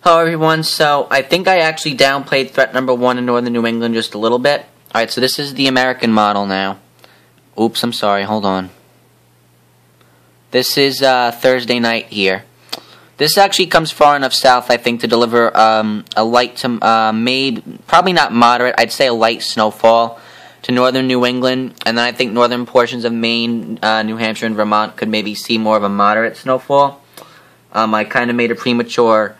Hello everyone, so I think I actually downplayed threat number 1 in northern New England just a little bit. Alright, so this is the American model now. Oops, I'm sorry, hold on. This is Thursday night here. This actually comes far enough south, I think, to deliver a light to, maybe, probably not moderate, I'd say a light snowfall to northern New England. And then I think northern portions of Maine, New Hampshire, and Vermont could maybe see more of a moderate snowfall. I kind of made a premature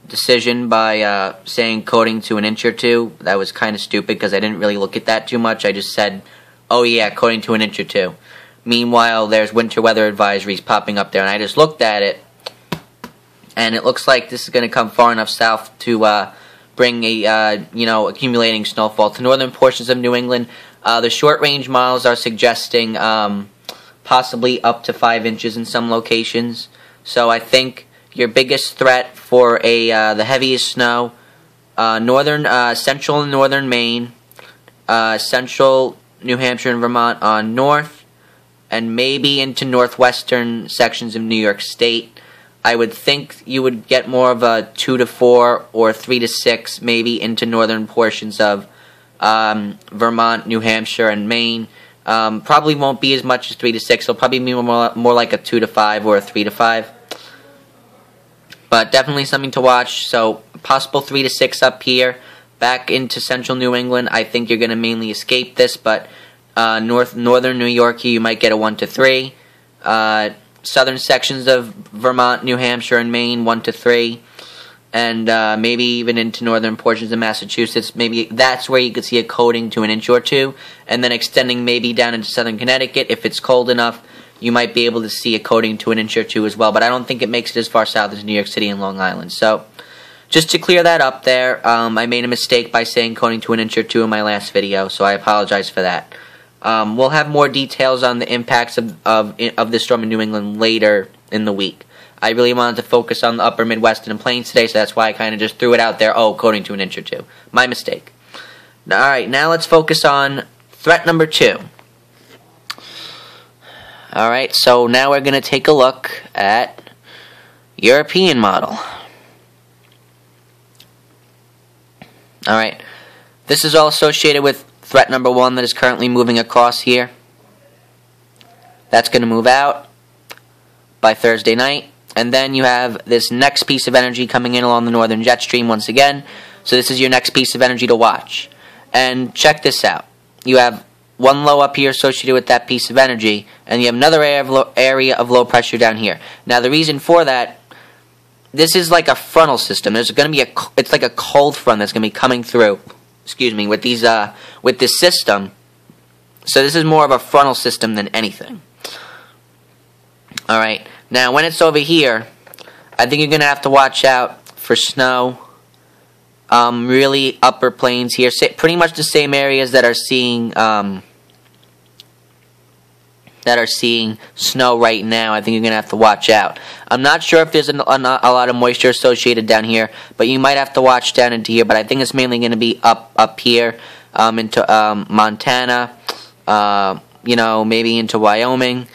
decision by saying coating to an inch or two. That was kind of stupid because I didn't really look at that too much. I just said, oh yeah, coating to an inch or two. Meanwhile, there's winter weather advisories popping up there, and I just looked at it, and it looks like this is going to come far enough south to bring a accumulating snowfall to northern portions of New England. The short-range models are suggesting possibly up to 5 inches in some locations. So I think your biggest threat for the heaviest snow, central and northern Maine, central New Hampshire and Vermont on north, and maybe into northwestern sections of New York State. I would think you would get more of a 2 to 4 or 3 to 6 maybe into northern portions of Vermont, New Hampshire, and Maine. Probably won't be as much as 3 to 6. It'll probably be more like a 2 to 5 or a 3 to 5. But definitely something to watch. So possible 3 to 6 up here. Back into central New England, I think you're going to mainly escape this. But northern New York here, you might get a 1 to 3. Southern sections of Vermont, New Hampshire, and Maine, 1 to 3. And maybe even into northern portions of Massachusetts. Maybe that's where you could see a coating to an inch or two. And then extending maybe down into southern Connecticut. If it's cold enough, you might be able to see a coating to an inch or two as well. But I don't think it makes it as far south as New York City and Long Island. So just to clear that up there, I made a mistake by saying coating to an inch or two in my last video. So I apologize for that. We'll have more details on the impacts of this storm in New England later in the week. I really wanted to focus on the upper Midwest and Plains today, so that's why I kind of just threw it out there. Oh, coating to an inch or two. My mistake. Alright, now let's focus on threat number 2. Alright, so now we're going to take a look at European model. Alright, this is all associated with threat number 1 that is currently moving across here. That's going to move out by Thursday night. And then you have this next piece of energy coming in along the northern jet stream once again. So this is your next piece of energy to watch. And check this out. You have one low up here associated with that piece of energy, and you have another area of low pressure down here. Now the reason for that, this is like a frontal system. There's going to be it's like a cold front that's going to be coming through. Excuse me, with these with this system. So this is more of a frontal system than anything. All right. Now, when it's over here, I think you're going to have to watch out for snow. Really upper plains here. Pretty much the same areas that are seeing snow right now. I think you're going to have to watch out. I'm not sure if there's a lot of moisture associated down here, but you might have to watch down into here. But I think it's mainly going to be up here into Montana, maybe into Wyoming,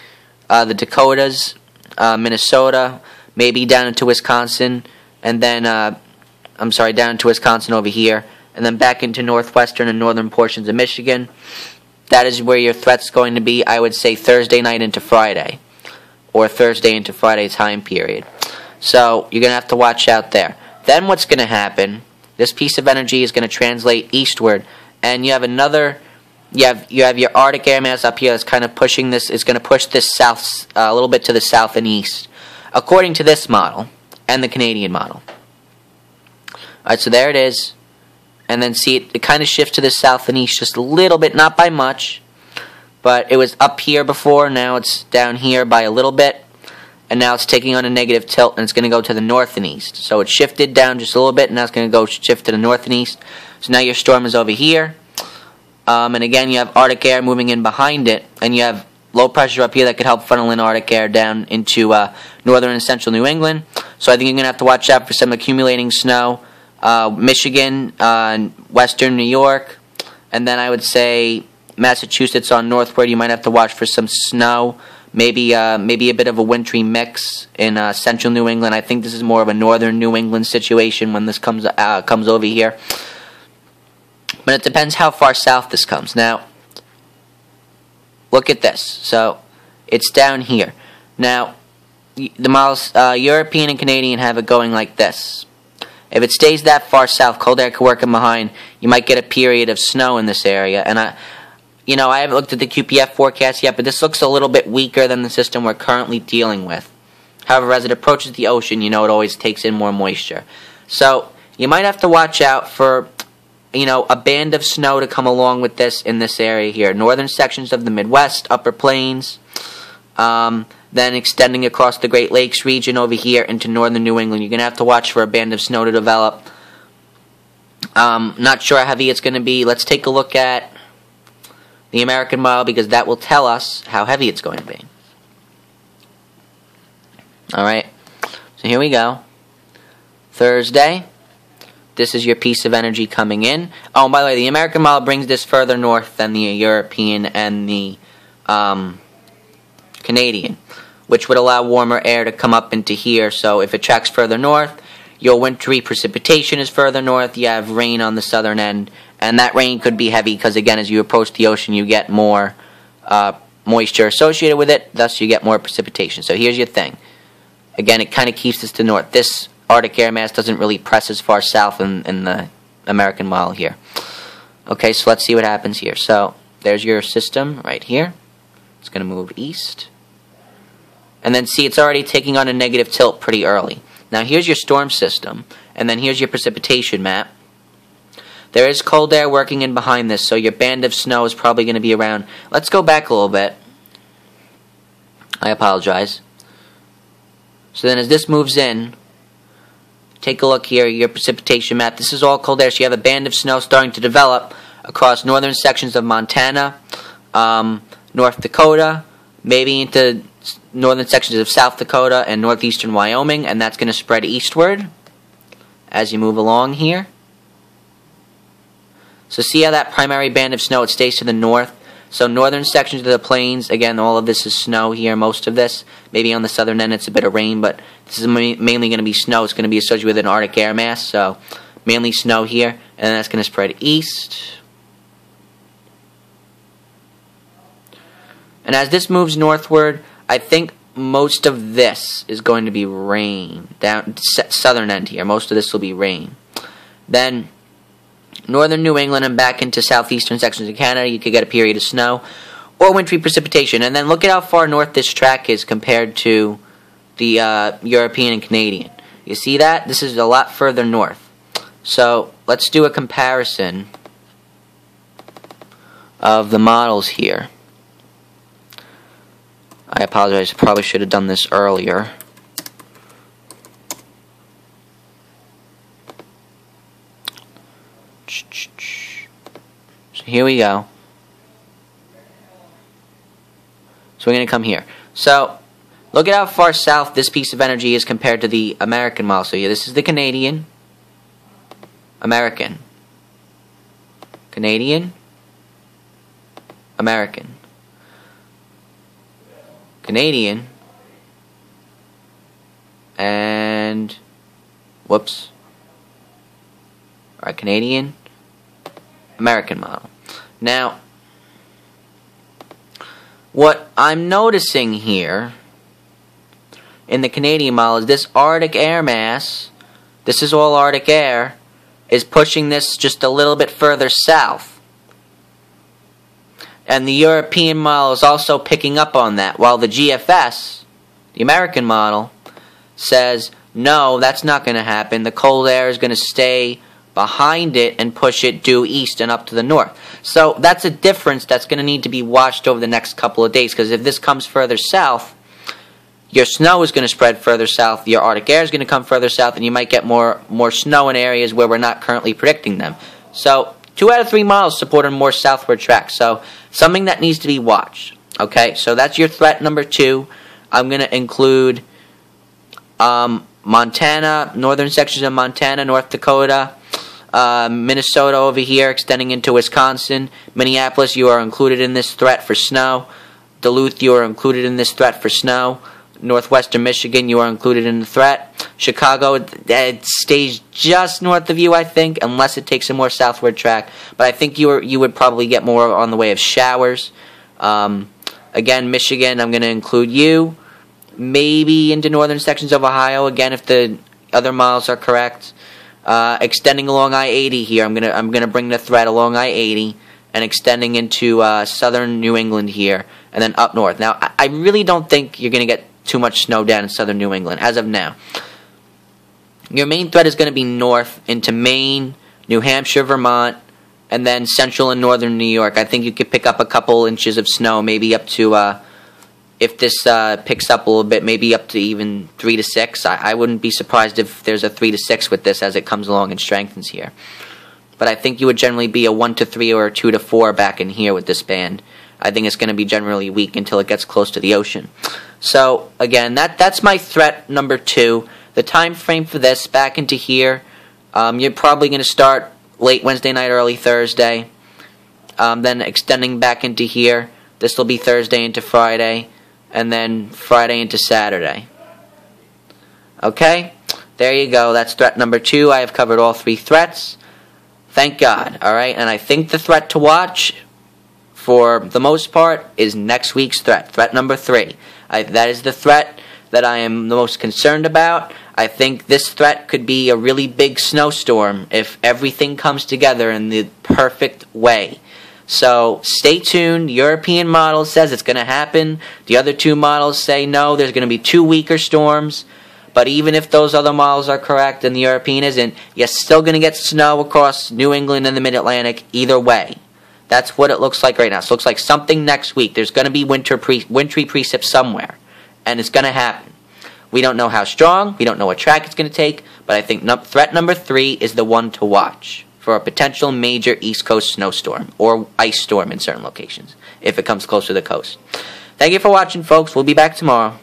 the Dakotas, Minnesota, maybe down into Wisconsin, and then, down into Wisconsin over here, and then back into northwestern and northern portions of Michigan. That is where your threat's going to be, I would say, Thursday night into Friday, or Thursday into Friday time period. So you're going to have to watch out there. Then what's going to happen, this piece of energy is going to translate eastward, and you have another... You have your Arctic air mass up here that's kind of pushing this. It's going to push this south a little bit to the south and east, according to this model and the Canadian model. Alright, so there it is. And then see it kind of shifts to the south and east just a little bit, not by much. But it was up here before, now it's down here by a little bit. And now it's taking on a negative tilt, and it's going to go to the north and east. So it shifted down just a little bit, and now it's going to go shift to the north and east. So now your storm is over here. And again, you have Arctic air moving in behind it, and you have low pressure up here that could help funnel in Arctic air down into northern and central New England. So I think you're going to have to watch out for some accumulating snow. Michigan, western New York, and then I would say Massachusetts on northward, you might have to watch for some snow. maybe a bit of a wintry mix in central New England. I think this is more of a northern New England situation when this comes over here. But it depends how far south this comes. Now, look at this. So, it's down here. Now, the models, European and Canadian have it going like this. If it stays that far south, cold air could work in behind. You might get a period of snow in this area. And I haven't looked at the QPF forecast yet, but this looks a little bit weaker than the system we're currently dealing with. However, as it approaches the ocean, it always takes in more moisture. So, you might have to watch out for, a band of snow to come along with this in this area here. Northern sections of the Midwest, Upper Plains, then extending across the Great Lakes region over here into northern New England. You're going to have to watch for a band of snow to develop. Not sure how heavy it's going to be. Let's take a look at the American model because that will tell us how heavy it's going to be. Alright, so here we go. Thursday. This is your piece of energy coming in. Oh, and by the way, the American model brings this further north than the European and the Canadian, which would allow warmer air to come up into here. So if it tracks further north, your wintry precipitation is further north. You have rain on the southern end, and that rain could be heavy because, again, as you approach the ocean, you get more moisture associated with it. Thus, you get more precipitation. So here's your thing. Again, it kind of keeps us to north. This Arctic air mass doesn't really press as far south in the American model here. Okay, so let's see what happens here. So there's your system right here. It's going to move east. And then see, it's already taking on a negative tilt pretty early. Now here's your storm system, and then here's your precipitation map. There is cold air working in behind this, so your band of snow is probably going to be around. Let's go back a little bit. I apologize. So then as this moves in, take a look here, your precipitation map. This is all cold air, so you have a band of snow starting to develop across northern sections of Montana, North Dakota, maybe into northern sections of South Dakota and northeastern Wyoming, and that's going to spread eastward as you move along here. So see how that primary band of snow, it stays to the north. So northern sections of the plains, again, all of this is snow here, most of this. Maybe on the southern end it's a bit of rain, but this is mainly going to be snow. It's going to be associated with an Arctic air mass, so mainly snow here, and then that's going to spread east. And as this moves northward, I think most of this is going to be rain. Down southern end here, most of this will be rain. Then northern New England and back into southeastern sections of Canada, you could get a period of snow or wintry precipitation. And then look at how far north this track is compared to the European and Canadian. You see that? This is a lot further north. So let's do a comparison of the models here. I apologize, I probably should have done this earlier. So here we go. So we're going to come here. So look at how far south this piece of energy is compared to the American model. So yeah, this is the Canadian, American, Canadian, American, Canadian, and whoops. Alright, Canadian, American model. Now, what I'm noticing here in the Canadian model is this Arctic air mass, this is all Arctic air, is pushing this just a little bit further south. And the European model is also picking up on that, while the GFS, the American model, says, no, that's not going to happen. The cold air is going to stay behind it and push it due east and up to the north. So that's a difference that's going to need to be watched over the next couple of days, because if this comes further south, your snow is going to spread further south, your Arctic air is going to come further south, and you might get more snow in areas where we're not currently predicting them. So 2 out of 3 models support a more southward track. So something that needs to be watched. Okay, so that's your threat number 2. I'm going to include Montana, northern sections of Montana, North Dakota, Minnesota over here, extending into Wisconsin. Minneapolis, you are included in this threat for snow. Duluth, you are included in this threat for snow. Northwestern Michigan, you are included in the threat. Chicago, it stays just north of you, I think, unless it takes a more southward track. But I think you would probably get more on the way of showers. Again, Michigan, I'm going to include you. Maybe into northern sections of Ohio, again, if the other miles are correct. Extending along I-80 here, I'm gonna bring the threat along I-80 and extending into southern New England here, and then up north. Now, I really don't think you're gonna get too much snow down in southern New England as of now. Your main threat is going to be north into Maine, New Hampshire, Vermont, and then central and northern New York. I think you could pick up a couple inches of snow, maybe up to, if this picks up a little bit, maybe up to even 3 to 6. I wouldn't be surprised if there's a 3 to 6 with this as it comes along and strengthens here. But I think you would generally be a 1 to 3 or a 2 to 4 back in here with this band. I think it's going to be generally weak until it gets close to the ocean. So, again, that's my threat number 2. The time frame for this, back into here, you're probably going to start late Wednesday night, early Thursday. Then extending back into here. This will be Thursday into Friday. And then Friday into Saturday. Okay? There you go. That's threat number 2. I have covered all 3 threats. Thank God. Alright? And I think the threat to watch, for the most part, is next week's threat. Threat number 3. That is the threat that I am the most concerned about. I think this threat could be a really big snowstorm if everything comes together in the perfect way. So stay tuned. European model says it's going to happen. The other 2 models say no, there's going to be 2 weaker storms. But even if those other models are correct and the European isn't, you're still going to get snow across New England and the Mid-Atlantic either way. That's what it looks like right now. So it looks like something next week. There's going to be wintry precip somewhere. And it's going to happen. We don't know how strong. We don't know what track it's going to take. But I think threat number 3 is the one to watch for a potential major East Coast snowstorm or ice storm in certain locations if it comes close to the coast. Thank you for watching, folks. We'll be back tomorrow.